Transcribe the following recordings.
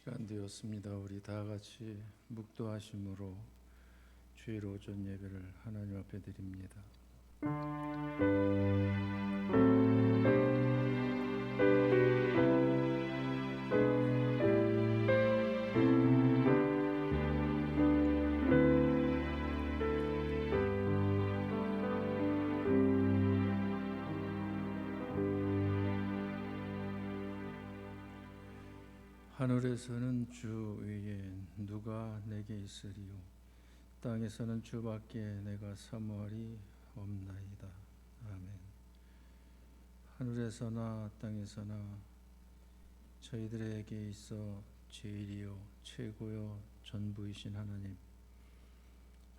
시간 되었습니다. 우리 다 같이 묵도하심으로 주일 오전 예배를 하나님 앞에 드립니다. 하늘에서는 주 위에 누가 내게 있으리요, 땅에서는 주밖에 내가 사모하리 없나이다. 아멘. 하늘에서나 땅에서나 저희들에게 있어 제일이요 최고요 전부이신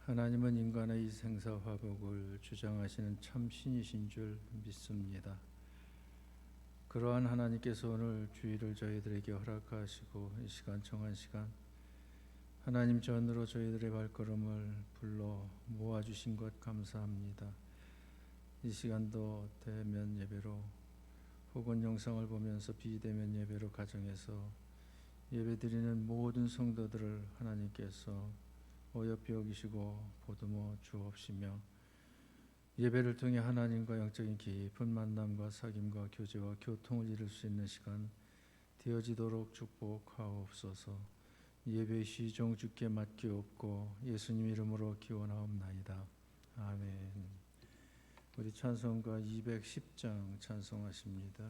하나님은 인간의 이 생사화복을 주장하시는 참 신이신 줄 믿습니다. 그러한 하나님께서 오늘 주일을 저희들에게 허락하시고 이 시간 정한 시간 하나님 전으로 저희들의 발걸음을 불러 모아주신 것 감사합니다. 이 시간도 대면 예배로 혹은 영상을 보면서 비대면 예배로 가정에서 예배드리는 모든 성도들을 하나님께서 어여삐 여기시고 보듬어 주옵시며 예배를 통해 하나님과 영적인 깊은 만남과 사귐과 교제와 교통을 이룰 수 있는 시간 되어지도록 축복하옵소서. 예배 시종 주께 맡기옵고 예수님 이름으로 기원하옵나이다. 아멘. 우리 찬송가 210장 찬송하십니다.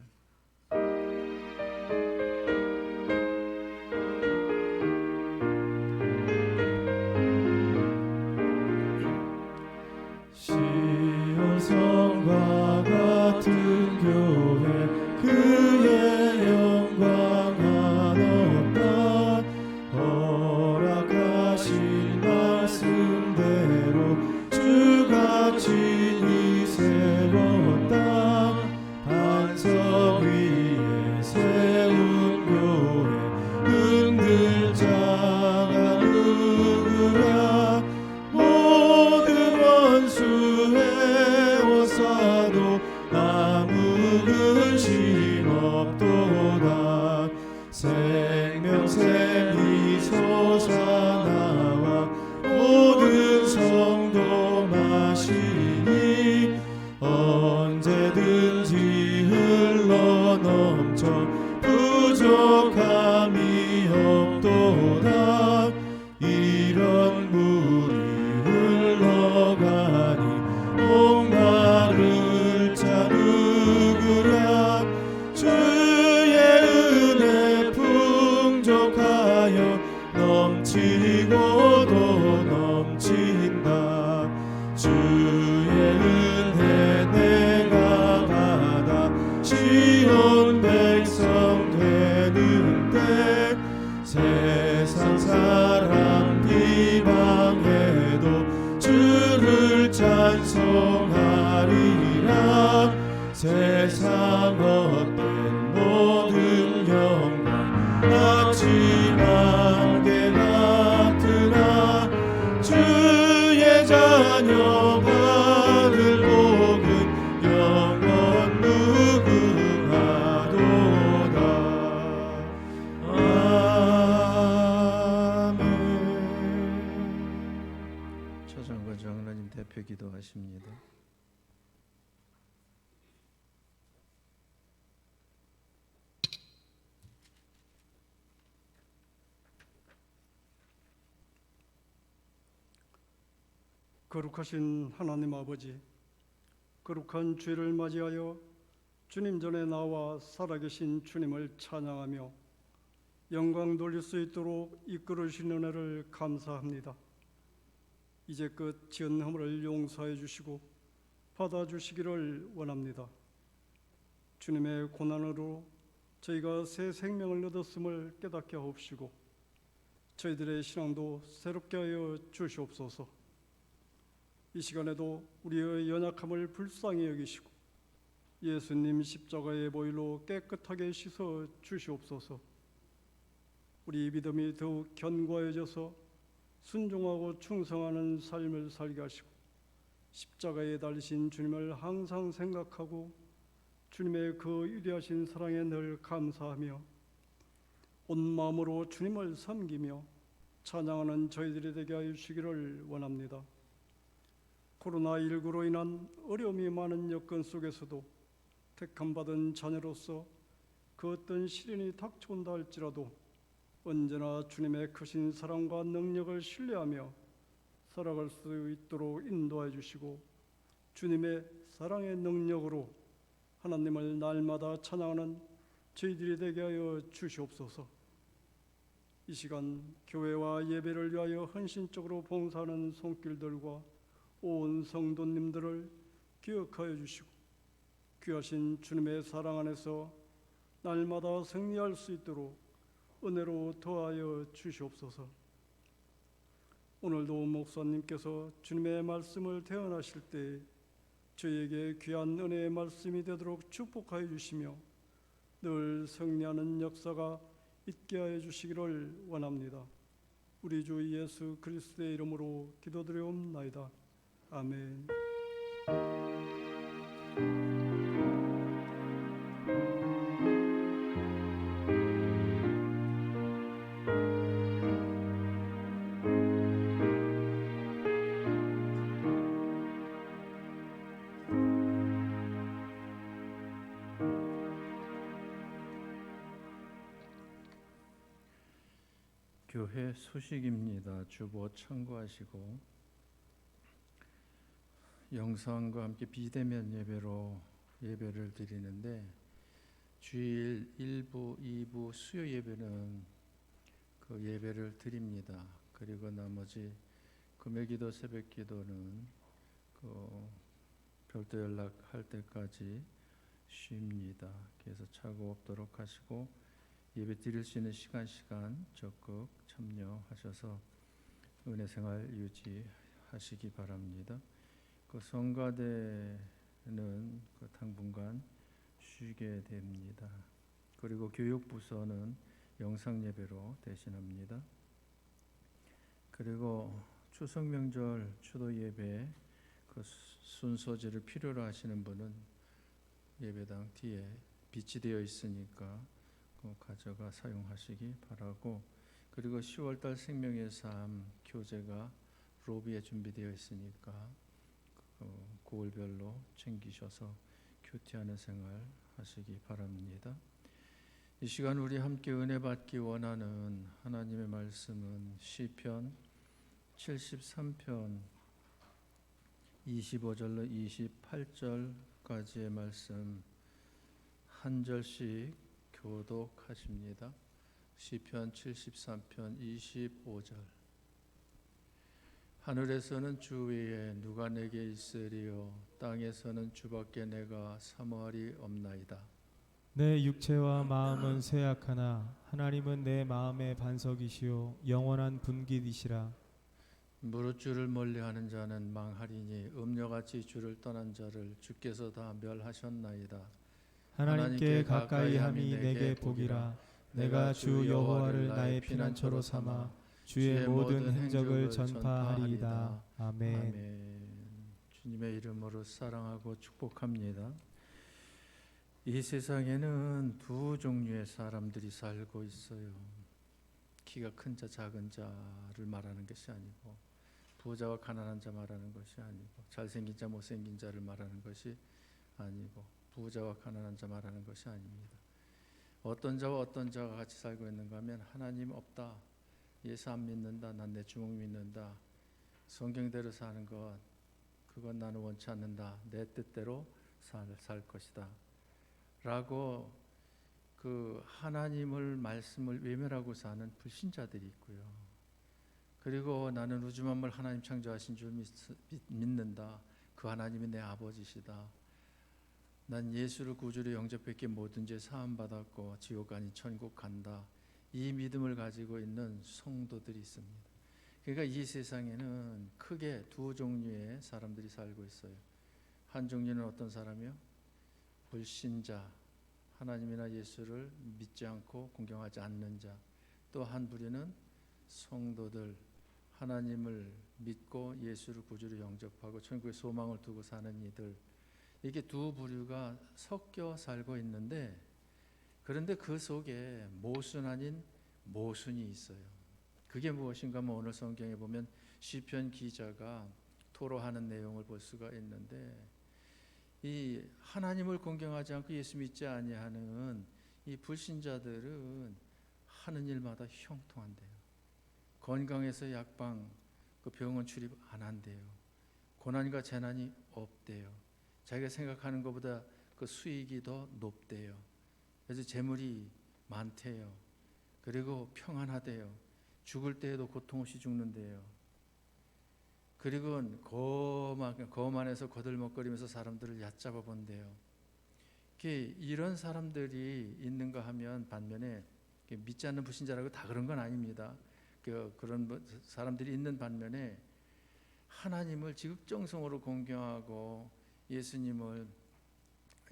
성과 같은 교회 그의 영광 한없다. 허락하신 말씀대로 주가 친히 세웠다. 반석 위에 세운 교회 흔들자가 누구랴. 모든 원수의 오사도 아무 근심 없도다. 생명샘이 솟아나와 모든 성도 마시니 언제든지 흘러넘쳐 부족함이 없도다. 이런 물이 흘러가니 목마를 자 누구랴. 주의 은혜 풍족하여 넘치고도 넘친다. 주의 은혜 내가 받아 시온 백성 되는 때 세상 사람 비방해도 주를 찬송하리라. 세상 헛된 모든 영광 아침 안개 같으나 주의 자녀 받을 복은 영원 무궁하도다. 아멘. 차장관 장로님 대표 기도하십니다. 거룩하신 하나님 아버지, 거룩한 주일을 맞이하여 주님 전에 나와 살아계신 주님을 찬양하며 영광 돌릴 수 있도록 이끌으신 은혜를 감사합니다. 이제껏 지은 허물을 용서해 주시고 받아주시기를 원합니다. 주님의 고난으로 저희가 새 생명을 얻었음을 깨닫게 하옵시고 저희들의 신앙도 새롭게 하여 주시옵소서. 이 시간에도 우리의 연약함을 불쌍히 여기시고 예수님 십자가의 보혈로 깨끗하게 씻어 주시옵소서. 우리 믿음이 더욱 견고해져서 순종하고 충성하는 삶을 살게 하시고 십자가에 달리신 주님을 항상 생각하고 주님의 그 위대하신 사랑에 늘 감사하며 온 마음으로 주님을 섬기며 찬양하는 저희들이 되게 하여 주시기를 원합니다. 코로나19로 인한 어려움이 많은 여건 속에서도 택함받은 자녀로서 그 어떤 시련이 닥쳐온다 할지라도 언제나 주님의 크신 사랑과 능력을 신뢰하며 살아갈 수 있도록 인도해 주시고 주님의 사랑의 능력으로 하나님을 날마다 찬양하는 저희들이 되게 하여 주시옵소서. 이 시간 교회와 예배를 위하여 헌신적으로 봉사하는 손길들과 온 성도님들을 기억하여 주시고 귀하신 주님의 사랑 안에서 날마다 승리할 수 있도록 은혜로 더하여 주시옵소서. 오늘도 목사님께서 주님의 말씀을 대언하실 때 저희에게 귀한 은혜의 말씀이 되도록 축복하여 주시며 늘 승리하는 역사가 있게 하여 주시기를 원합니다. 우리 주 예수 그리스도의 이름으로 기도드리옵나이다. 아멘. 교회 소식입니다. 주보 참고하시고 영상과 함께 비대면 예배로 예배를 드리는데 주일 1부, 2부 수요 예배는 그 예배를 드립니다. 그리고 나머지 금요기도, 새벽기도는 그 별도 연락할 때까지 쉽니다. 그래서 착오 없도록 하시고 예배 드릴 수 있는 시간 적극 참여하셔서 은혜 생활 유지하시기 바랍니다. 그 성가대는 그 당분간 쉬게 됩니다. 그리고 교육부서는 영상 예배로 대신합니다. 그리고 추석 명절 추도 예배 그 순서지를 필요로 하시는 분은 예배당 뒤에 비치되어 있으니까 가져가 사용하시기 바라고, 그리고 10월달 생명의 삶 교재가 로비에 준비되어 있으니까 고을별로 챙기셔서 큐티하는 생활 하시기 바랍니다. 이 시간 우리 함께 은혜 받기 원하는 하나님의 말씀은 시편 73편 25절로 28절까지의 말씀 한 절씩 교독하십니다. 시편 73편 25절. 하늘에서는 주 외에 누가 내게 있으리요, 땅에서는 주밖에 내가 사모하리 없나이다. 내 육체와 마음은 쇠약하나 하나님은 내 마음의 반석이시요 영원한 분깃이시라. 무릇 주를 멀리하는 자는 망하리니 음녀같이 주를 떠난 자를 주께서 다 멸하셨나이다. 하나님께 가까이함이 내게 복이라. 내가 주 여호와를 나의 피난처로 삼아 주의 모든 행적을 전파하리이다. 아멘. 아멘. 주님의 이름으로 사랑하고 축복합니다. 이 세상에는 두 종류의 사람들이 살고 있어요. 키가 큰 자, 작은 자를 말하는 것이 아니고, 부자와 가난한 자 말하는 것이 아니고, 잘생긴 자, 못생긴 자를 말하는 것이 아니고, 부자와 가난한 자 말하는 것이 아닙니다. 어떤 자와 어떤 자가 같이 살고 있는가 하면, 하나님 없다, 예수 안 믿는다, 난 내 주먹 믿는다, 성경대로 사는 것 그건 나는 원치 않는다, 내 뜻대로 살 것이다 라고 그 하나님을 말씀을 외면하고 사는 불신자들이 있고요. 그리고 나는 우주 만물 하나님 창조하신 줄 믿는다, 그 하나님이 내 아버지시다, 난 예수를 구주로 영접했기에 모든 죄 사함 받았고 지옥 아닌 천국 간다, 이 믿음을 가지고 있는 성도들이 있습니다. 그러니까 이 세상에는 크게 두 종류의 사람들이 살고 있어요. 한 종류는 어떤 사람이요? 불신자, 하나님이나 예수를 믿지 않고 공경하지 않는 자. 또 한 부류는 성도들, 하나님을 믿고 예수를 구주로 영접하고 천국의 소망을 두고 사는 이들. 이게 두 부류가 섞여 살고 있는데, 그런데 그 속에 모순 아닌 모순이 있어요. 그게 무엇인가 하면 오늘 성경에 보면 시편 기자가 토로하는 내용을 볼 수가 있는데, 이 하나님을 공경하지 않고 예수 믿지 아니하는 이 불신자들은 하는 일마다 형통한대요. 건강해서 약방, 그 병원 출입 안 한대요. 고난과 재난이 없대요. 자기가 생각하는 것보다 그 수익이 더 높대요. 그래서 재물이 많대요. 그리고 평안하대요. 죽을 때에도 고통 없이 죽는데요. 그리고 거만해서 거들먹거리면서 사람들을 얕잡아 본대요. 이런 사람들이 있는가 하면 반면에 믿지 않는 불신자라고 다 그런 건 아닙니다. 그런 사람들이 있는 반면에 하나님을 지극정성으로 공경하고 예수님을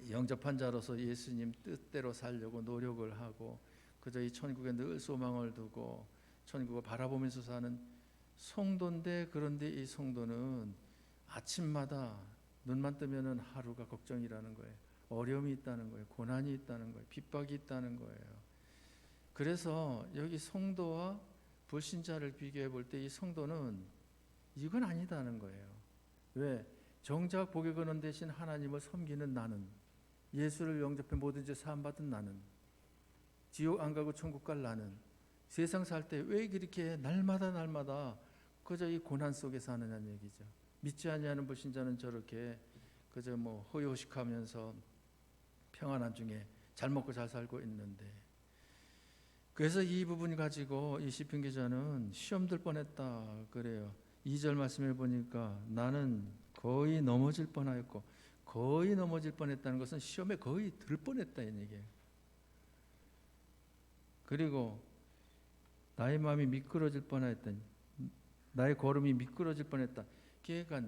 영접한 자로서 예수님 뜻대로 살려고 노력을 하고 그저 이 천국에 늘 소망을 두고 천국을 바라보면서 사는 성도인데, 그런데 이 성도는 아침마다 눈만 뜨면은 하루가 걱정이라는 거예요. 어려움이 있다는 거예요. 고난이 있다는 거예요. 핍박이 있다는 거예요. 그래서 여기 성도와 불신자를 비교해 볼 때 이 성도는 이건 아니다는 거예요. 왜? 정작 복에 거는 대신 하나님을 섬기는 나는, 예수를 영접해 모든 죄 사함 받은 나는, 지옥 안 가고 천국 갈 나는, 세상 살 때 왜 그렇게 날마다 그저 이 고난 속에 사느냐는 얘기죠. 믿지 아니하는 불신자는 저렇게 그저 허요식하면서 평안한 중에 잘 먹고 잘 살고 있는데, 그래서 이 부분 가지고 이 시편 기자는 시험 들 뻔했다 그래요. 2절 말씀해 보니까 나는 거의 넘어질 뻔하였고, 거의 넘어질 뻔했다는 것은 시험에 거의 들 뻔했다 이 얘기예요. 그리고 나의 마음이 미끄러질 뻔했다니, 나의 걸음이 미끄러질 뻔했다. 그러니까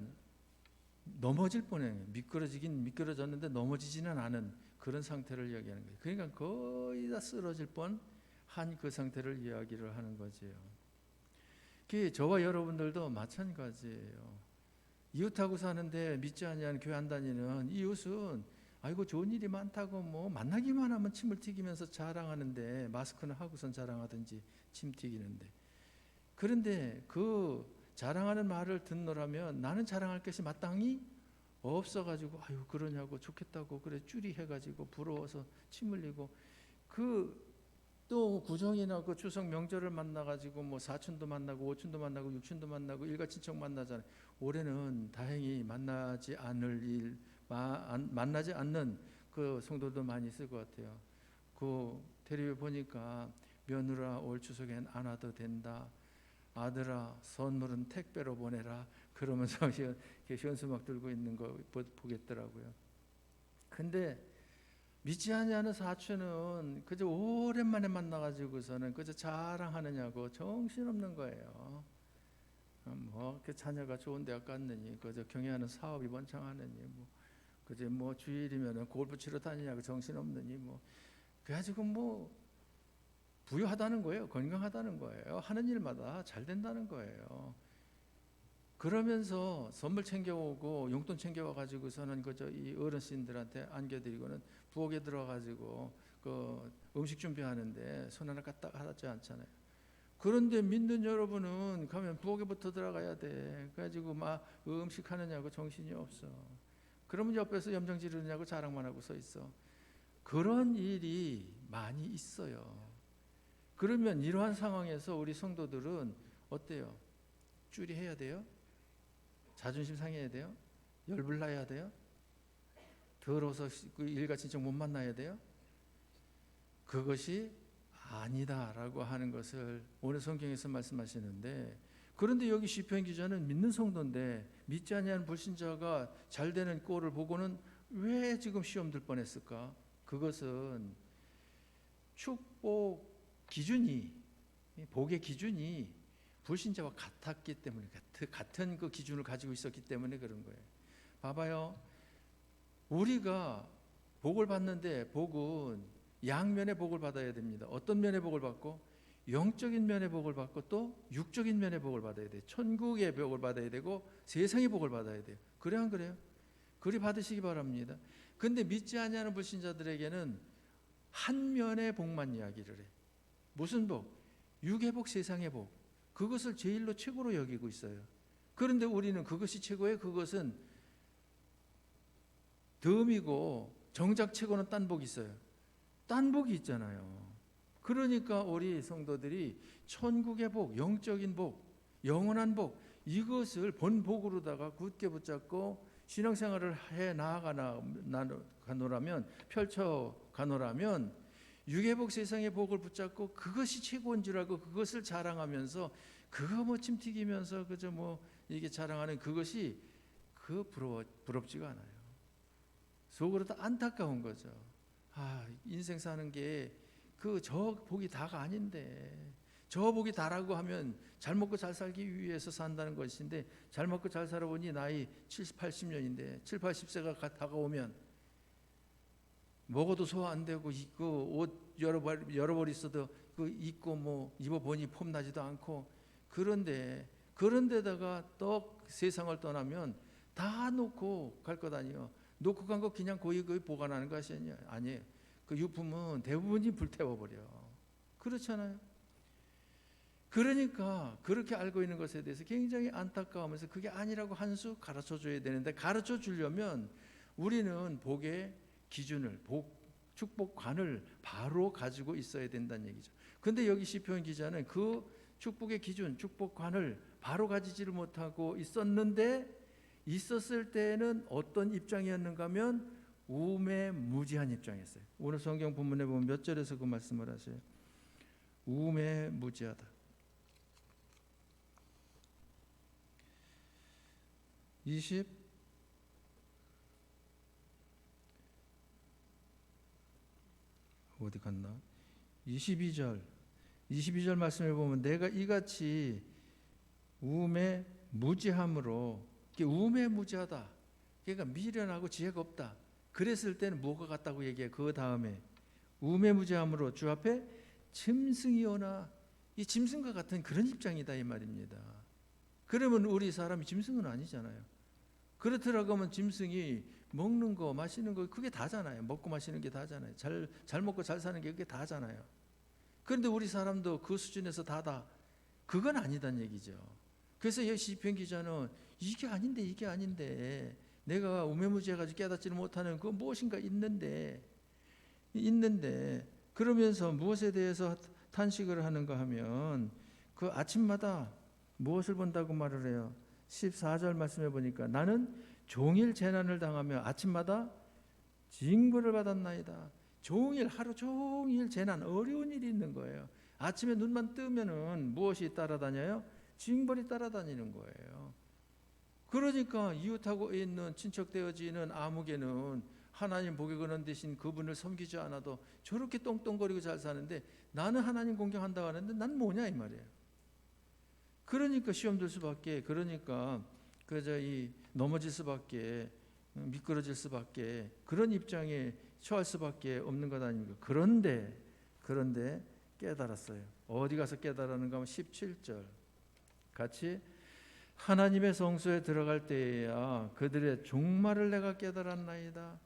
넘어질 뻔해요. 미끄러지긴 미끄러졌는데 넘어지지는 않은 그런 상태를 이야기하는 거예요. 그러니까 거의 다 쓰러질 뻔한 그 상태를 이야기를 하는 거지요. 저와 여러분들도 마찬가지예요. 이웃하고 사는데 믿지 아니하는 교회 안 다니는 이웃은 아이고 좋은 일이 많다고 만나기만 하면 침을 튀기면서 자랑하는데, 마스크는 하고선 자랑하든지 침 튀기는데, 그런데 그 자랑하는 말을 듣노라면 나는 자랑할 것이 마땅히 없어가지고 아유 그러냐고, 좋겠다고 그래 쭈리 해가지고 부러워서 침 흘리고, 또 구정이나 그 추석 명절을 만나가지고 사촌도 만나고 오촌도 만나고 육촌도 만나고 일가 친척 만나잖아요. 올해는 다행히 만나지 않는 그 성도도 많이 있을 것 같아요. 그 텔레비 보니까 며느라 올 추석엔 안 와도 된다. 아들아 선물은 택배로 보내라. 그러면서 현수막 들고 있는 거 보겠더라고요. 근데 믿지 아니하는 사촌은 그저 오랜만에 만나가지고서는 그저 자랑하느냐고 정신없는 거예요. 그 자녀가 좋은 대학 갔느니, 그저 경영하는 사업이 번창하느니, 그저 주일이면은 골프 치러 다니냐고 정신없느니, 그래가지고 부유하다는 거예요. 건강하다는 거예요. 하는 일마다 잘 된다는 거예요. 그러면서 선물 챙겨오고 용돈 챙겨와 가지고서는 그저 이 어르신들한테 안겨드리고는 부엌에 들어가지고 그 음식 준비하는데 손 하나 까딱 하지 않잖아요. 그런데 믿는 여러분은 가면 부엌에부터 들어가야 돼. 그래가지고 음식 하느냐고 정신이 없어. 그러면 옆에서 염정 지르느냐고 자랑만 하고 서 있어. 그런 일이 많이 있어요. 그러면 이러한 상황에서 우리 성도들은 어때요? 쭈리해야 돼요? 자존심 상해야 돼요? 열불나야 돼요? 더러워서 일가 친척 못 만나야 돼요? 그것이 아니다라고 하는 것을 오늘 성경에서 말씀하시는데, 그런데 여기 시편 기자는 믿는 성도인데 믿지 아니하는 불신자가 잘 되는 꼴을 보고는 왜 지금 시험 들 뻔했을까? 그것은 축복 기준이, 복의 기준이 불신자와 같았기 때문에, 같은 그 기준을 가지고 있었기 때문에 그런 거예요. 봐봐요. 우리가 복을 받는데 복은 양면의 복을 받아야 됩니다. 어떤 면의 복을 받고? 영적인 면의 복을 받고 또 육적인 면의 복을 받아야 돼요. 천국의 복을 받아야 되고 세상의 복을 받아야 돼요. 그래요 안 그래요? 그리 받으시기 바랍니다. 근데 믿지 아니하는 불신자들에게는 한 면의 복만 이야기를 해. 무슨 복? 육회복, 세상의 복, 그것을 제일로 최고로 여기고 있어요. 그런데 우리는 그것이 최고예요? 그것은 덤이고 정작 최고는 딴 복이 있어요. 딴 복이 있잖아요. 그러니까 우리 성도들이 천국의 복, 영적인 복, 영원한 복, 이것을 본복으로다가 굳게 붙잡고 신앙생활을 해 나아가노라면, 펼쳐가노라면 육의 복, 세상의 복을 붙잡고 그것이 최고인 줄 알고 그것을 자랑하면서 그거 뭐 침튀기면서 그저 뭐 이게 자랑하는 그것이 부럽지가 않아요. 속으로 다 안타까운 거죠. 인생 사는 게 저 복이 다가 아닌데, 저 복이 다라고 하면 잘 먹고 잘 살기 위해서 산다는 것인데, 잘 먹고 잘 살아보니 나이 70, 80년인데 7, 80세가 다가오면 먹어도 소화 안 되고, 입고 옷 여러 벌 있어도 그 입고 뭐 입어보니 폼나지도 않고, 그런데다가 또 세상을 떠나면 다 놓고 갈 것 아니에요. 놓고 간 거 그냥 거의 보관하는 것이 아니에요. 그 유품은 대부분이 불태워버려. 그렇잖아요. 그러니까 그렇게 알고 있는 것에 대해서 굉장히 안타까우면서 그게 아니라고 한 수 가르쳐 줘야 되는데, 가르쳐 주려면 우리는 복의 기준을, 축복관을 바로 가지고 있어야 된다는 얘기죠. 근데 여기 시편 기자는 그 축복의 기준, 축복관을 바로 가지지를 못하고 있었을 때는 어떤 입장이었는가 하면 우매무지한 입장이었어요. 오늘 성경 본문에 보면 몇 절에서 그 말씀을 하세요. 우매무지하다. 20 어디 갔나? 22절 말씀을 보면 내가 이같이 우매무지함으로, 우매무지하다, 그러니까 미련하고 지혜가 없다, 그랬을 때는 뭐가 같다고 얘기해. 그 다음에 우매무지함으로 주 앞에 짐승이 오나, 이 짐승과 같은 그런 입장이다 이 말입니다. 그러면 우리 사람이 짐승은 아니잖아요. 그렇더라고 하면 짐승이 먹는 거 마시는 거 그게 다잖아요. 먹고 마시는 게 다잖아요. 잘 먹고 잘 사는 게 그게 다잖아요. 그런데 우리 사람도 그 수준에서 다다, 그건 아니다는 얘기죠. 그래서 이 시편 기자는 이게 아닌데 내가 우매무지해가지고 깨닫지를 못하는 그 무엇인가 있는데 그러면서 무엇에 대해서 탄식을 하는가 하면 그 아침마다 무엇을 본다고 말을 해요. 14절 말씀해 보니까 나는 종일 재난을 당하며 아침마다 징벌을 받았나이다. 하루 종일 재난, 어려운 일이 있는 거예요. 아침에 눈만 뜨면은 무엇이 따라다녀요? 징벌이 따라다니는 거예요. 그러니까 이웃하고 있는 친척되어지는 아무개는 하나님 복에 거는 대신 그분을 섬기지 않아도 저렇게 똥똥거리고 잘 사는데 나는 하나님 공경한다고 하는데 난 뭐냐 이 말이에요. 그러니까 시험 들 수밖에, 그러니까 넘어질 수밖에, 미끄러질 수밖에, 그런 입장에 처할 수밖에 없는 것 아닙니까? 그런데 깨달았어요. 어디 가서 깨달았는가 하면 17절 같이, 하나님의 성소에 들어갈 때에야 그들의 종말을 내가 깨달았나이다.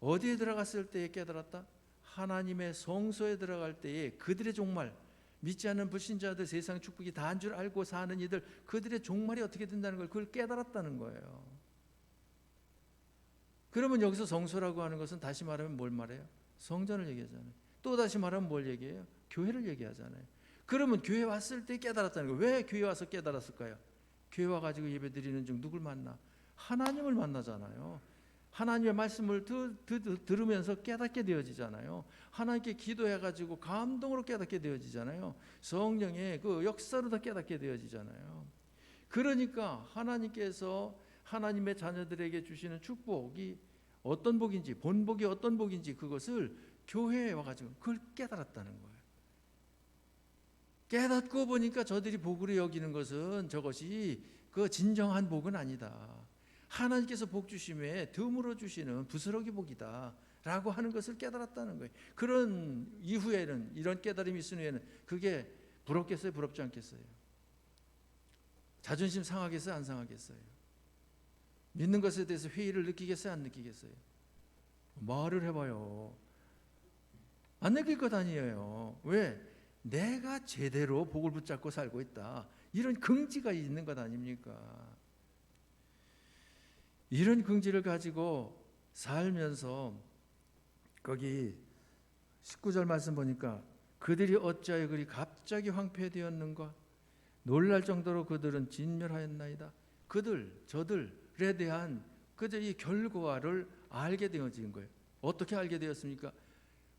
어디에 들어갔을 때에 깨달았다? 하나님의 성소에 들어갈 때에 그들의 종말, 믿지 않는 불신자들, 세상 축복이 다인 줄 알고 사는 이들, 그들의 종말이 어떻게 된다는 걸 그걸 깨달았다는 거예요. 그러면 여기서 성소라고 하는 것은 다시 말하면 뭘 말해요? 성전을 얘기하잖아요. 또 다시 말하면 뭘 얘기해요? 교회를 얘기하잖아요. 그러면 교회 왔을 때 깨달았다는 거예요. 왜 교회 와서 깨달았을까요? 교회 와가지고 예배 드리는 중 누굴 만나? 하나님을 만나잖아요. 하나님의 말씀을 들으면서 깨닫게 되어지잖아요. 하나님께 기도해가지고 감동으로 깨닫게 되어지잖아요. 성령의 그 역사로 다 깨닫게 되어지잖아요. 그러니까 하나님께서 하나님의 자녀들에게 주시는 축복이 어떤 복인지, 본복이 어떤 복인지 그것을 교회에 와가지고 그걸 깨달았다는 거예요. 깨닫고 보니까 저들이 복으로 여기는 것은 저것이 그 진정한 복은 아니다. 하나님께서 복 주심에 덤으로 주시는 부스러기 복이다 라고 하는 것을 깨달았다는 거예요. 그런 이후에는, 이런 깨달음이 있은 후에는 그게 부럽겠어요? 부럽지 않겠어요? 자존심 상하겠어요? 안 상하겠어요? 믿는 것에 대해서 회의를 느끼겠어요? 안 느끼겠어요? 말을 해봐요. 안 느낄 것 아니에요. 왜? 내가 제대로 복을 붙잡고 살고 있다. 이런 긍지가 있는 것 아닙니까? 이런 긍지를 가지고 살면서 거기 19절 말씀 보니까 그들이 어찌하여 그리 갑자기 황폐되었는가? 놀랄 정도로 그들은 진멸하였나이다. 저들에 대한 그들의 결과를 알게 되어진 거예요. 어떻게 알게 되었습니까?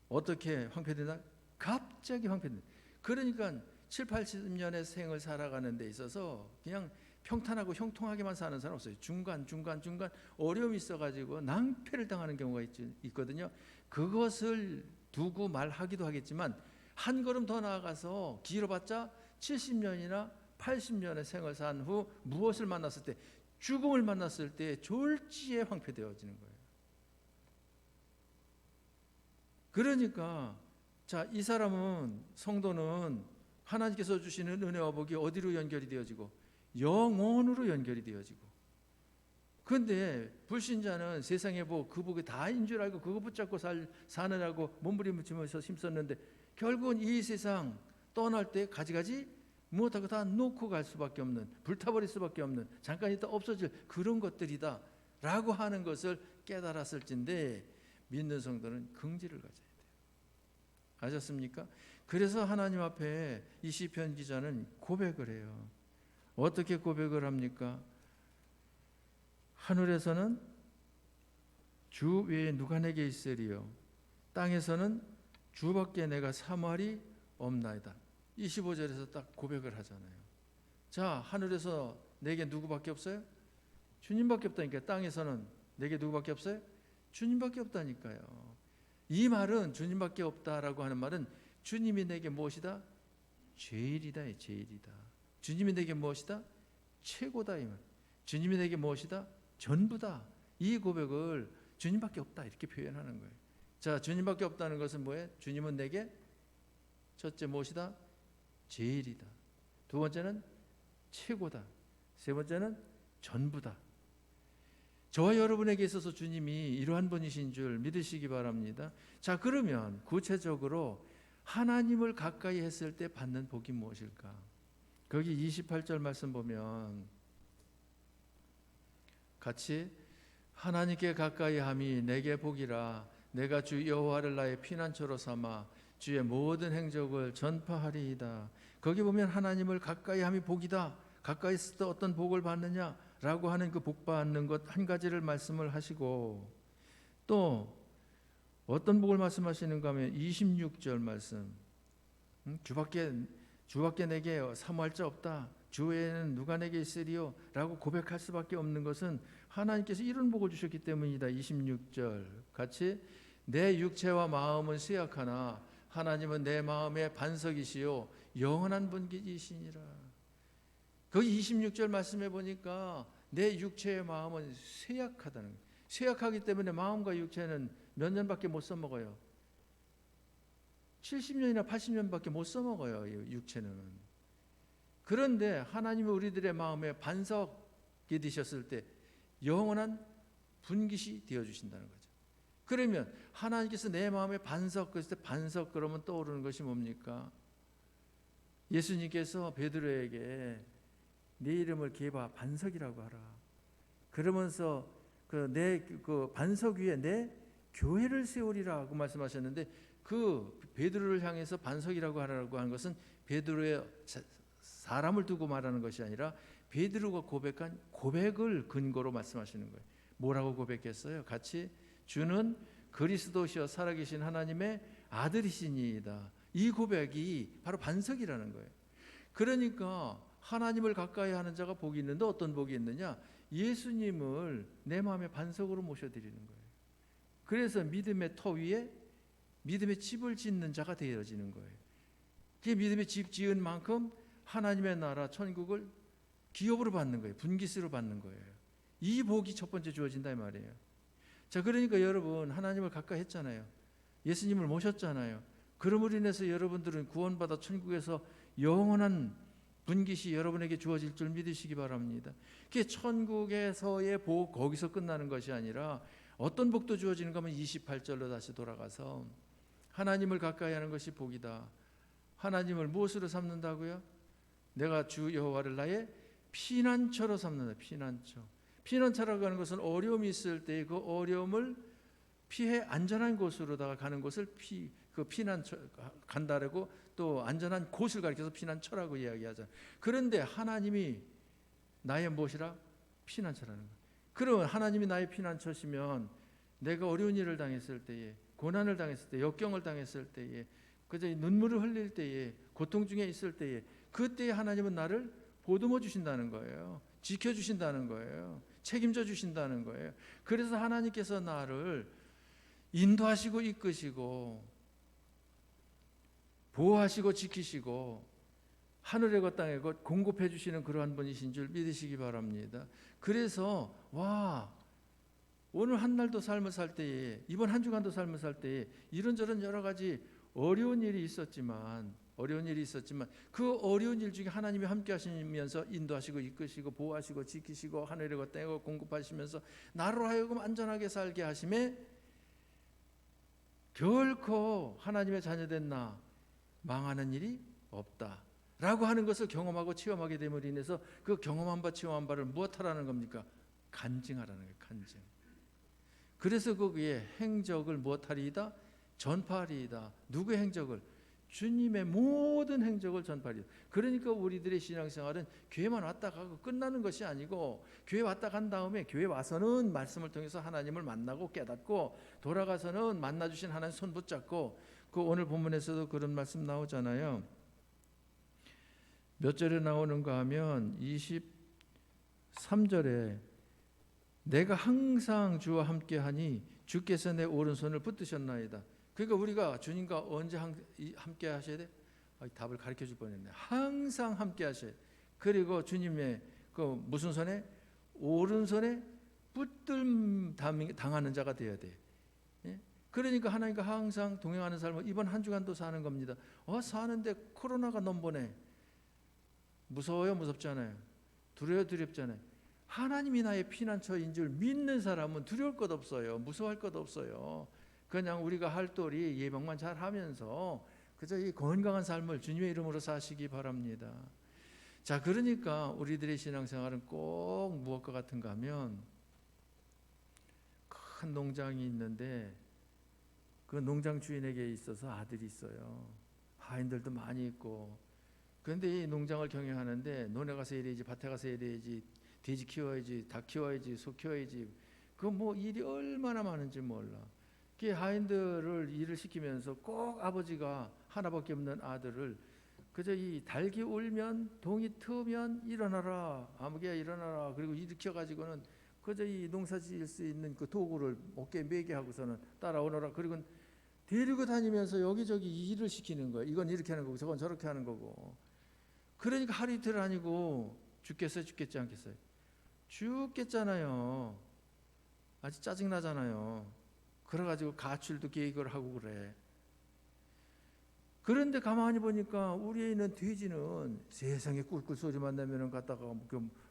어떻게 황폐되나? 갑자기 황폐된다. 그러니까 7, 80년의 생을 살아가는 데 있어서 그냥 평탄하고 형통하게만 사는 사람 없어요. 중간 어려움이 있어가지고 낭패를 당하는 경우가 있거든요. 그것을 두고 말하기도 하겠지만 한 걸음 더 나아가서 길어봤자 70년이나 80년의 생을 산 후 무엇을 만났을 때, 죽음을 만났을 때 졸지에 황폐되어지는 거예요. 그러니까 자, 이 사람은, 성도는 하나님께서 주시는 은혜와 복이 어디로 연결이 되어지고 영원으로 연결이 되어지고, 그런데 불신자는 세상의 복, 그 복이 다인 줄 알고 그거 붙잡고 사느라고 몸부림치면서 힘썼는데 결국은 이 세상 떠날 때 가지가지 무엇하고 다 놓고 갈 수밖에 없는, 불타버릴 수밖에 없는, 잠깐 있다 없어질 그런 것들이다 라고 하는 것을 깨달았을진데, 믿는 성도는 긍지를 가져야 돼요. 아셨습니까? 그래서 하나님 앞에 이 시편 기자는 고백을 해요. 어떻게 고백을 합니까? 하늘에서는 주 외에 누가 내게 있으리요, 땅에서는 주밖에 내가 사모하리 없나이다. 25절에서 딱 고백을 하잖아요. 자, 하늘에서 내게 누구밖에 없어요? 주님밖에 없다니까요. 땅에서는 내게 누구밖에 없어요? 주님밖에 없다니까요. 이 말은, 주님밖에 없다라고 하는 말은 주님이 내게 무엇이다? 제일이다. 제일이다. 주님이 내게 무엇이다? 최고다. 이 말. 주님이 내게 무엇이다? 전부다. 이 고백을 주님밖에 없다 이렇게 표현하는 거예요. 자, 주님밖에 없다는 것은 뭐예요? 주님은 내게 첫째 무엇이다? 제일이다. 두 번째는 최고다. 세 번째는 전부다. 저와 여러분에게 있어서 주님이 이러한 분이신 줄 믿으시기 바랍니다. 자, 그러면 구체적으로 하나님을 가까이 했을 때 받는 복이 무엇일까? 거기 28절 말씀 보면 같이, 하나님께 가까이 함이 내게 복이라, 내가 주 여호와를 나의 피난처로 삼아 주의 모든 행적을 전파하리이다. 거기 보면 하나님을 가까이 함이 복이다. 가까이 있을 때 어떤 복을 받느냐라고 하는 그 복 받는 것 한 가지를 말씀을 하시고, 또 어떤 복을 말씀하시는가 하면 26절 말씀, 주밖에 내게 사모할 자 없다. 주 외에는 누가 내게 있으리요? 라고 고백할 수밖에 없는 것은 하나님께서 이런 복을 주셨기 때문이다. 26절 같이, 내 육체와 마음은 쇠약하나 하나님은 내 마음의 반석이시요 영원한 분기이시니라. 거기 26절 말씀해 보니까 내 육체의 마음은 쇠약하다는 거예요. 쇠약하기 때문에 마음과 육체는 몇 년밖에 못 써먹어요. 70년이나 80년밖에 못 써먹어요, 육체는. 그런데 하나님이 우리들의 마음에 반석이 되셨을 때 영원한 분깃이 되어주신다는 거죠. 그러면 하나님께서 내 마음에 반석, 그랬을 때 반석 그러면 떠오르는 것이 뭡니까? 예수님께서 베드로에게 내 이름을 기업아 반석이라고 하라. 그러면서 내 반석 위에 내 교회를 세우리라고 말씀하셨는데, 그 베드로를 향해서 반석이라고 하라고 하는 것은 베드로의 사람을 두고 말하는 것이 아니라 베드로가 고백한 고백을 근거로 말씀하시는 거예요. 뭐라고 고백했어요? 같이, 주는 그리스도시여 살아계신 하나님의 아들이시니이다. 이 고백이 바로 반석이라는 거예요. 그러니까 하나님을 가까이 하는 자가 복이 있는데 어떤 복이 있느냐? 예수님을 내 마음의 반석으로 모셔드리는 거예요. 그래서 믿음의 터 위에 믿음의 집을 짓는 자가 되어지는 거예요. 그 믿음의 집 지은 만큼 하나님의 나라 천국을 기업으로 받는 거예요. 분깃으로 받는 거예요. 이 복이 첫 번째 주어진다 이 말이에요. 자, 그러니까 여러분 하나님을 가까이 했잖아요. 예수님을 모셨잖아요. 그러므로 인해서 여러분들은 구원받아 천국에서 영원한 분깃이 여러분에게 주어질 줄 믿으시기 바랍니다. 그게 천국에서의 복, 거기서 끝나는 것이 아니라 어떤 복도 주어지는가 하면 28절로 다시 돌아가서 하나님을 가까이 하는 것이 복이다. 하나님을 무엇으로 삼는다고요? 내가 주 여호와를 나의 피난처로 삼는다. 피난처라고 하는 것은 어려움이 있을 때 그 어려움을 피해 안전한 곳으로다가 가는 곳을 피난처 간다라고, 또 안전한 곳을 가리켜서 피난처라고 이야기하잖아요. 그런데 하나님이 나의 무엇이라? 피난처라는 거예요. 그러면 하나님이 나의 피난처시면 내가 어려운 일을 당했을 때에, 고난을 당했을 때, 역경을 당했을 때에, 그저 눈물을 흘릴 때에, 고통 중에 있을 때에, 그때에 하나님은 나를 보듬어 주신다는 거예요. 지켜 주신다는 거예요. 책임져 주신다는 거예요. 그래서 하나님께서 나를 인도하시고 이끄시고 보호하시고 지키시고 하늘의 것 땅의 것 공급해 주시는 그러한 분이신 줄 믿으시기 바랍니다. 그래서 오늘 한 날도 삶을 살 때에, 이번 한 주간도 삶을 살 때에 이런저런 여러 가지 어려운 일이 있었지만 그 어려운 일 중에 하나님이 함께 하시면서 인도하시고 이끄시고 보호하시고 지키시고 하늘의 것 땅의 것 공급하시면서 나로 하여금 안전하게 살게 하심에 결코 하나님의 자녀된 나 망하는 일이 없다 라고 하는 것을 경험하고 체험하게 됨으로 인해서 그 경험한 바 체험한 바를 무엇하라는 겁니까? 간증하라는 거예요. 간증. 그래서 거기에 행적을 무엇하리이다? 전파하리이다. 누구의 행적을? 주님의 모든 행적을 전파하리이다. 그러니까 우리들의 신앙생활은 교회만 왔다 가고 끝나는 것이 아니고, 교회 왔다 간 다음에 교회 와서는 말씀을 통해서 하나님을 만나고 깨닫고, 돌아가서는 만나주신 하나님 손 붙잡고, 그 오늘 본문에서도 그런 말씀 나오잖아요. 몇 절에 나오는가 하면 23절에 내가 항상 주와 함께하니 주께서 내 오른손을 붙드셨나이다. 그러니까 우리가 주님과 언제 함께 하셔야 돼? 답을 가르쳐 줄 뻔했네. 항상 함께 하셔야 돼. 그리고 주님의 그 무슨 손에? 오른손에 붙들 당하는 자가 되어야 돼. 예? 그러니까 하나님과 항상 동행하는 삶을 이번 한 주간도 사는 겁니다. 사는데 코로나가 넘보네. 무서워요? 무섭지 않아요? 두려워요? 두렵지 않아요? 하나님이 나의 피난처인 줄 믿는 사람은 두려울 것 없어요. 무서워할 것 없어요. 그냥 우리가 할 도리 예방만 잘 하면서 그저 이 건강한 삶을 주님의 이름으로 사시기 바랍니다. 자, 그러니까 우리들의 신앙생활은 꼭 무엇과 같은가 하면, 큰 농장이 있는데 그 농장 주인에게 있어서 아들이 있어요. 하인들도 많이 있고. 그런데 이 농장을 경영하는데 논에 가서 일해야지, 밭에 가서 일해야지, 돼지 키워야지, 닭 키워야지, 소 키워야지, 그 뭐 일이 얼마나 많은지 몰라. 그 하인들을 일을 시키면서 꼭 아버지가 하나밖에 없는 아들을 그저 이 닭이 울면, 동이 트면 일어나라, 아무개야 일어나라, 그리고 일으켜 가지고는 그저 이 농사 지을 수 있는 그 도구를 어깨에 매게 하고서는 따라오너라. 그리고 데리고 다니면서 여기저기 일을 시키는 거예요. 이건 이렇게 하는 거고 저건 저렇게 하는 거고. 그러니까 하루 이틀 아니고 죽겠어요? 죽겠지 않겠어요? 죽겠잖아요. 아주 짜증나잖아요. 그래가지고 가출도 계획을 하고 그래. 그런데 가만히 보니까 우리에 있는 돼지는 세상에 꿀꿀 소리만 나면은 갖다가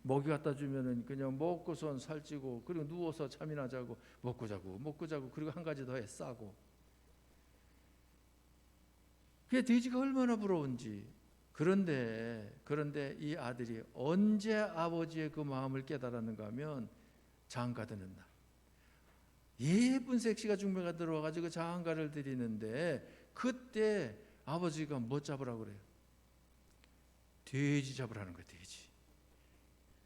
먹이 갖다 주면은 그냥 먹고선 살찌고, 그리고 누워서 잠이나 자고, 먹고 자고, 그리고 한 가지 더 해, 싸고. 그게 돼지가 얼마나 부러운지. 그런데 이 아들이 언제 아버지의 그 마음을 깨달았는가 하면 장가 드는 날. 예쁜 섹시가 중매가 들어와가지고 장가를 드리는데, 그때 아버지가 뭐 잡으라고 그래요? 돼지 잡으라는 거예요. 돼지.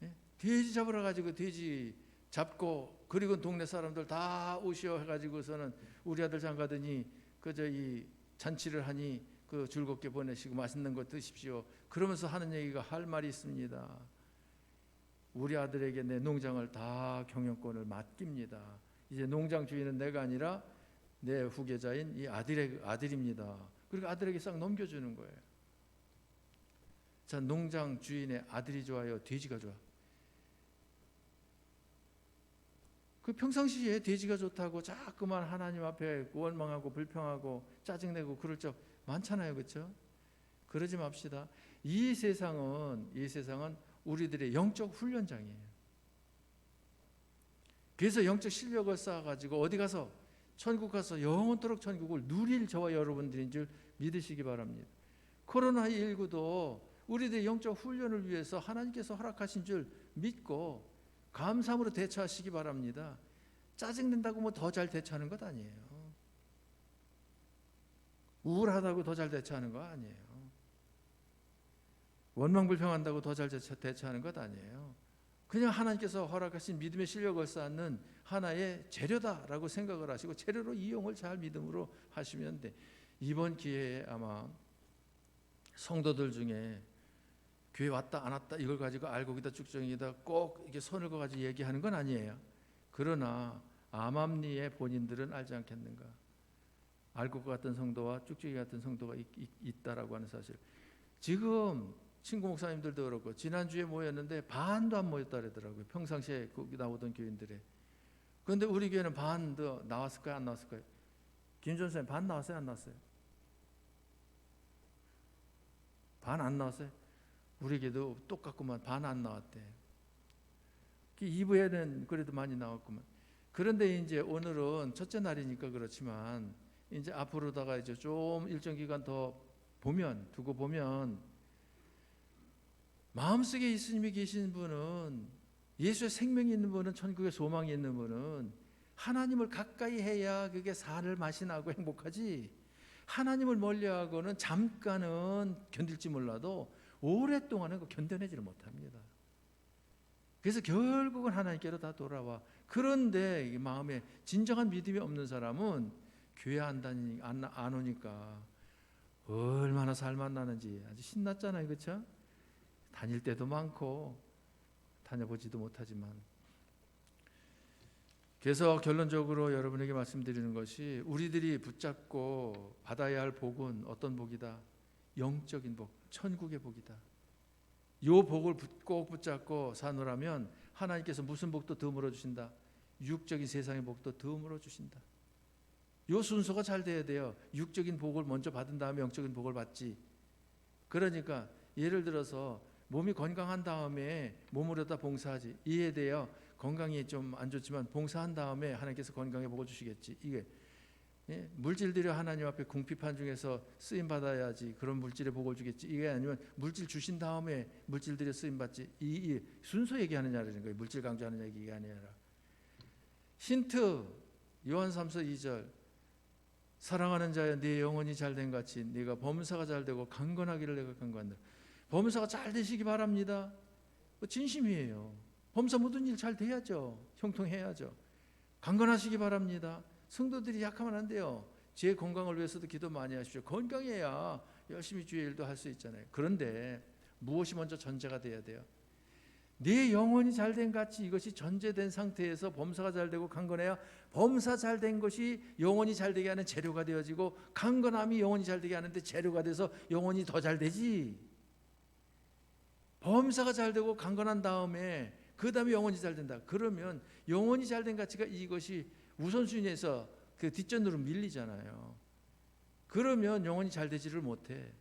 예? 돼지 잡으라 가지고 돼지 잡고, 그리고 동네 사람들 다 오시오 해가지고서는 우리 아들 장가더니 그저 이 잔치를 하니 그 즐겁게 보내시고 맛있는 거 드십시오. 그러면서 하는 얘기가 할 말이 있습니다. 우리 아들에게 내 농장을 다 경영권을 맡깁니다. 이제 농장 주인은 내가 아니라 내 후계자인 이 아들입니다. 그리고 아들에게 싹 넘겨주는 거예요. 자, 농장 주인의 아들이 좋아요? 돼지가 좋아? 그 평상시에 돼지가 좋다고 자꾸만 하나님 앞에 원망하고 불평하고 짜증내고 그럴 적 많잖아요. 그렇죠? 그러지 맙시다. 이 세상은 우리들의 영적 훈련장이에요. 그래서 영적 실력을 쌓아가지고 어디 가서, 천국 가서 영원토록 천국을 누릴 저와 여러분들인 줄 믿으시기 바랍니다. 코로나19도 우리들의 영적 훈련을 위해서 하나님께서 허락하신 줄 믿고 감사함으로 대처하시기 바랍니다. 짜증낸다고 뭐 더 잘 대처하는 것 아니에요. 우울하다고 더 잘 대처하는 거 아니에요. 원망불평한다고 더 잘 대처하는 것 아니에요. 그냥 하나님께서 허락하신 믿음의 실력을 쌓는 하나의 재료다라고 생각을 하시고 재료로 이용을 잘 믿음으로 하시면 돼. 이번 기회에 아마 성도들 중에 교회 왔다 안 왔다 이걸 가지고 알곡이다 쭉정이다 꼭 이렇게 손을 그어가지고 얘기하는 건 아니에요. 그러나 암암리의 본인들은 알지 않겠는가. 알곡 같은 성도와 쭉정이 같은 성도가 있다라고 하는 사실. 지금 친구 목사님들도 그렇고 지난주에 모였는데 반도 안 모였다 그러더라고요. 평상시에 거기 나오던 교인들에. 그런데 우리 교회는 반도 나왔을까요? 안 나왔을까요? 김 전사님 반 나왔어요? 안 나왔어요? 반 안 나왔어요? 우리 교회도 똑같구만. 반 안 나왔대. 2부에는 그래도 많이 나왔구만. 그런데 이제 오늘은 첫째 날이니까 그렇지만 이제 앞으로다가 이제 좀 일정 기간 더 두고 보면 마음속에 예수님이 계신 분은, 예수의 생명이 있는 분은, 천국의 소망이 있는 분은 하나님을 가까이 해야 그게 살을 맛이 나고 행복하지, 하나님을 멀리하고는 잠깐은 견딜지 몰라도 오랫동안은 그 견뎌내지를 못합니다. 그래서 결국은 하나님께로 다 돌아와. 그런데 이 마음에 진정한 믿음이 없는 사람은 교회 안 오니까 얼마나 살맛 나는지 아주 신났잖아요. 그렇죠? 다닐 때도 많고 다녀보지도 못하지만. 그래서 결론적으로 여러분에게 말씀드리는 것이, 우리들이 붙잡고 받아야 할 복은 어떤 복이다? 영적인 복, 천국의 복이다. 이 복을 꼭 붙잡고 사노라면 하나님께서 무슨 복도 덤으로 주신다? 육적인 세상의 복도 덤으로 주신다. 이 순서가 잘 돼야 돼요. 육적인 복을 먼저 받은 다음에 영적인 복을 받지. 그러니까 예를 들어서 몸이 건강한 다음에 몸으로다 봉사하지. 이해돼요. 건강이 좀 안 좋지만 봉사한 다음에 하나님께서 건강의 복을 주시겠지. 이게 물질들이 하나님 앞에 궁핍한 중에서 쓰임 받아야지 그런 물질의 복을 주겠지. 이게 아니면 물질 주신 다음에 물질들이 쓰임 받지. 이 순서 얘기하느냐는 거예요. 물질 강조하는 얘기가 아니라. 힌트, 요한 3서 2절. 사랑하는 자여, 네 영혼이 잘된 같이 네가 범사가 잘되고 강건하기를 내가 간구한다. 범사가 잘 되시기 바랍니다. 진심이에요. 범사 모든 일 잘 돼야죠. 형통해야죠. 강건하시기 바랍니다. 성도들이 약하면 안 돼요. 제 건강을 위해서도 기도 많이 하십시오. 건강해야 열심히 주의 일도 할 수 있잖아요. 그런데 무엇이 먼저 전제가 돼야 돼요? 네 영혼이 잘된 같이, 이것이 전제된 상태에서 범사가 잘되고 강건해야 범사 잘된 것이 영혼이 잘되게 하는 재료가 되어지고, 강건함이 영혼이 잘되게 하는데 재료가 돼서 영혼이 더 잘되지. 범사가 잘되고 강건한 다음에 그 다음에 영혼이 잘된다. 그러면 영혼이 잘된 가치가 이것이 우선순위에서 그 뒷전으로 밀리잖아요. 그러면 영혼이 잘되지를 못해.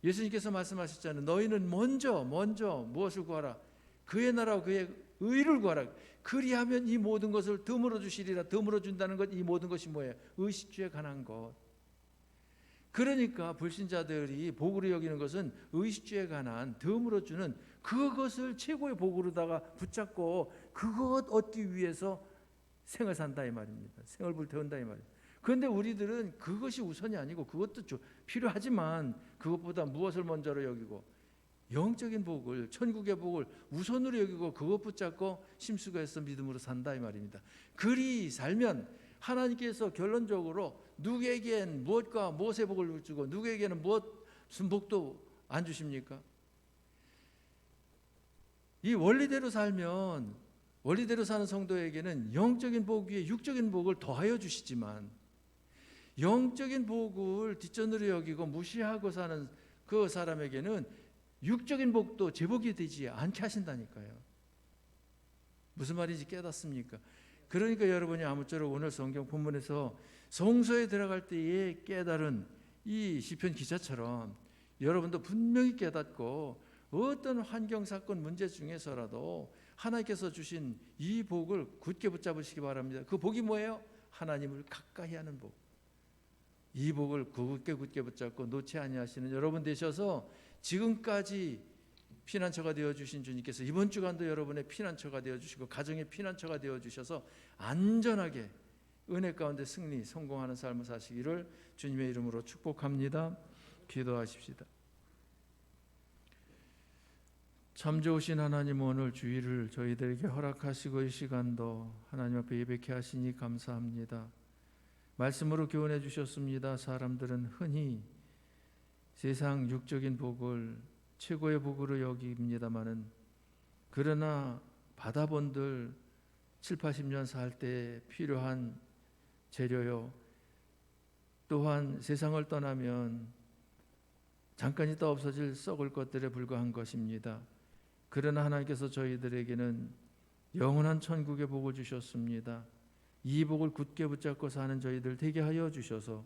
예수님께서 말씀하셨잖아요. 너희는 먼저 무엇을 구하라? 그의 나라와 그의 의를 구하라. 그리하면 이 모든 것을 덤으로 주시리라. 덤으로 준다는 것, 이 모든 것이 뭐예요? 의식주에 관한 것. 그러니까 불신자들이 복으로 여기는 것은 의식주에 관한 덤으로 주는 그것을 최고의 복으로다가 붙잡고 그것 얻기 위해서 생을 산다 이 말입니다. 생을 불태운다 이 말입니다. 그런데 우리들은 그것이 우선이 아니고, 그것도 필요하지만 그것보다 무엇을 먼저로 여기고 영적인 복을, 천국의 복을 우선으로 여기고 그것 붙잡고 심수고해서 믿음으로 산다 이 말입니다. 그리 살면 하나님께서 결론적으로 누구에겐 무엇과 무엇의 복을 주고 누구에게는 무슨 복도 안 주십니까? 이 원리대로 살면, 원리대로 사는 성도에게는 영적인 복 위에 육적인 복을 더하여 주시지만, 영적인 복을 뒷전으로 여기고 무시하고 사는 그 사람에게는 육적인 복도 제복이 되지 않게 하신다니까요. 무슨 말인지 깨닫습니까? 그러니까 여러분이 아무쪼록 오늘 성경 본문에서 성소에 들어갈 때에 깨달은 이 시편 기자처럼 여러분도 분명히 깨닫고 어떤 환경, 사건, 문제 중에서라도 하나님께서 주신 이 복을 굳게 붙잡으시기 바랍니다. 그 복이 뭐예요? 하나님을 가까이 하는 복. 이 복을 굳게 붙잡고 놓지 아니하시는 여러분 되셔서 지금까지 피난처가 되어주신 주님께서 이번 주간도 여러분의 피난처가 되어주시고 가정의 피난처가 되어주셔서 안전하게 은혜 가운데 승리 성공하는 삶을 사시기를 주님의 이름으로 축복합니다. 기도하십시다. 참 좋으신 하나님, 오늘 주일을 저희들에게 허락하시고 이 시간도 하나님 앞에 예배케 하시니 감사합니다. 말씀으로 교훈해 주셨습니다. 사람들은 흔히 세상 육적인 복을 최고의 복으로 여깁니다마는 그러나 받아본들 7, 80년 살 때 필요한 재료요, 또한 세상을 떠나면 잠깐 있다 없어질 썩을 것들에 불과한 것입니다. 그러나 하나님께서 저희들에게는 영원한 천국의 복을 주셨습니다. 이 복을 굳게 붙잡고 사는 저희들 되게 하여 주셔서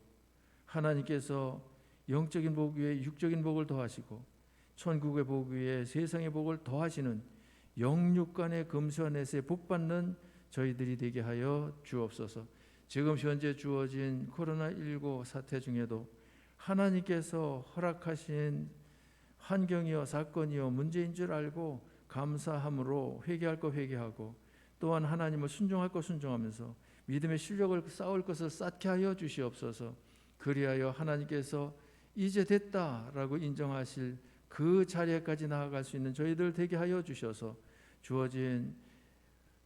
하나님께서 영적인 복 위에 육적인 복을 더하시고 천국의 복 위에 세상의 복을 더하시는 영육간의 금수환에서 복받는 저희들이 되게 하여 주옵소서. 지금 현재 주어진 코로나19 사태 중에도 하나님께서 허락하신 환경이요 사건이요 문제인 줄 알고 감사함으로 회개할 것 회개하고 또한 하나님을 순종할 것 순종하면서 믿음의 실력을 쌓을 것을 쌓게 하여 주시옵소서. 그리하여 하나님께서 이제 됐다라고 인정하실 그 자리에까지 나아갈 수 있는 저희들 되게 하여 주셔서 주어진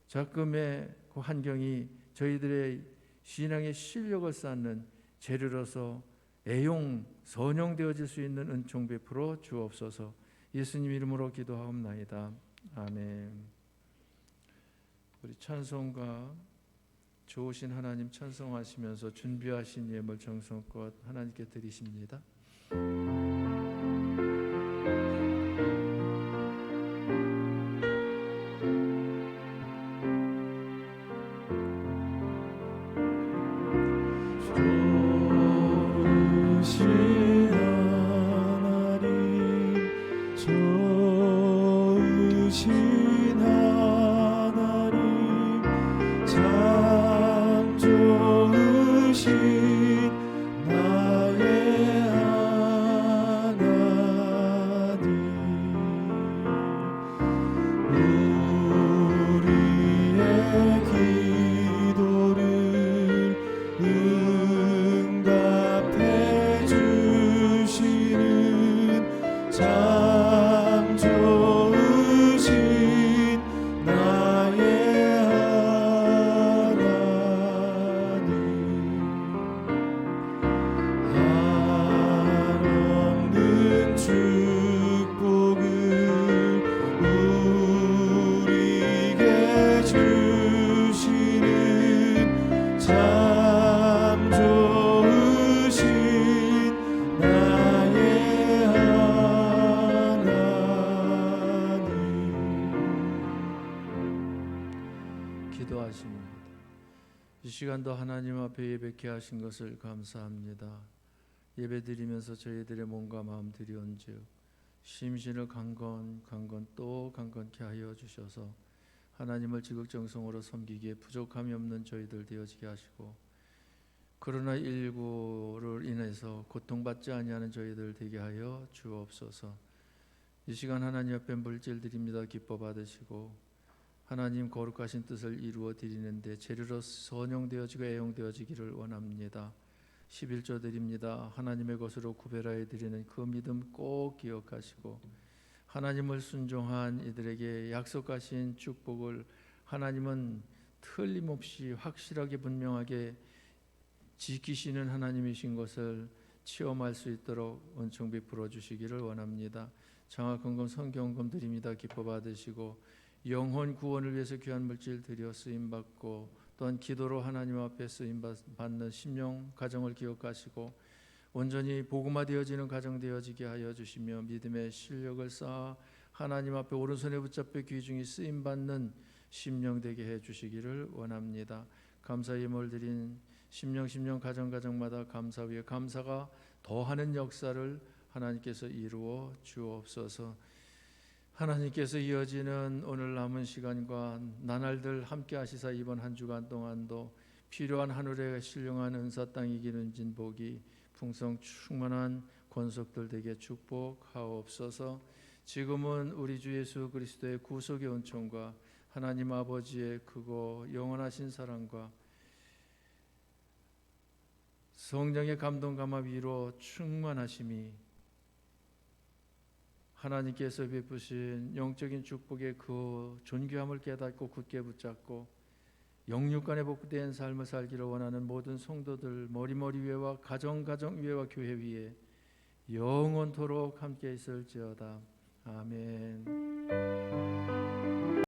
작금의 그 환경이 저희들의 신앙의 실력을 쌓는 재료로서 애용 선용되어질 수 있는 은총 베풀어 주옵소서. 예수님 이름으로 기도하옵나이다. 아멘. 우리 찬송가 좋으신 하나님 찬송하시면서 준비하신 예물 정성껏 하나님께 드리십니다. 기도하십니다. 이 시간도 하나님 앞에 예배케 하신 것을 감사합니다. 예배드리면서 저희들의 몸과 마음 드리온즉 심신을 강건 또 강건케 하여 주셔서 하나님을 지극정성으로 섬기기에 부족함이 없는 저희들 되어지게 하시고 코로나19를 인해서 고통받지 아니하는 저희들 되게 하여 주옵소서. 이 시간 하나님 앞에 물질 드립니다. 기뻐 받으시고 하나님 거룩하신 뜻을 이루어 드리는데 재료로 선용되어지고 애용되어지기를 원합니다. 11조 드립니다. 하나님의 것으로 구별하여 드리는 그 믿음 꼭 기억하시고 하나님을 순종한 이들에게 약속하신 축복을 하나님은 틀림없이 확실하게 분명하게 지키시는 하나님이신 것을 체험할 수 있도록 은총 베풀어 주시기를 원합니다. 장학금금 성경금 드립니다. 기뻐 받으시고 영혼 구원을 위해서 귀한 물질 드려 쓰임받고 또한 기도로 하나님 앞에 쓰임받는 심령 가정을 기억하시고 온전히 복음화되어지는 가정 되어지게 하여 주시며 믿음의 실력을 쌓아 하나님 앞에 오른손에 붙잡혀 귀중히 쓰임받는 심령 되게 해주시기를 원합니다. 감사 예물 드린 심령 가정마다 감사 위에 감사가 더하는 역사를 하나님께서 이루어 주옵소서. 하나님께서 이어지는 오늘 남은 시간과 나날들 함께 하시사 이번 한 주간 동안도 필요한 하늘에 신령한 은사 땅이 기름진 복이 풍성 충만한 권속들 되게 축복하옵소서. 지금은 우리 주 예수 그리스도의 구속의 은총과 하나님 아버지의 크고 영원하신 사랑과 성령의 감동 감화 위로 충만하심이 하나님께서 베푸신 영적인 축복의 그 존귀함을 깨닫고 굳게 붙잡고 영육간에 복된 삶을 살기를 원하는 모든 성도들 머리머리 위에와 가정 위에와 교회 위에 영원토록 함께 있을지어다. 아멘.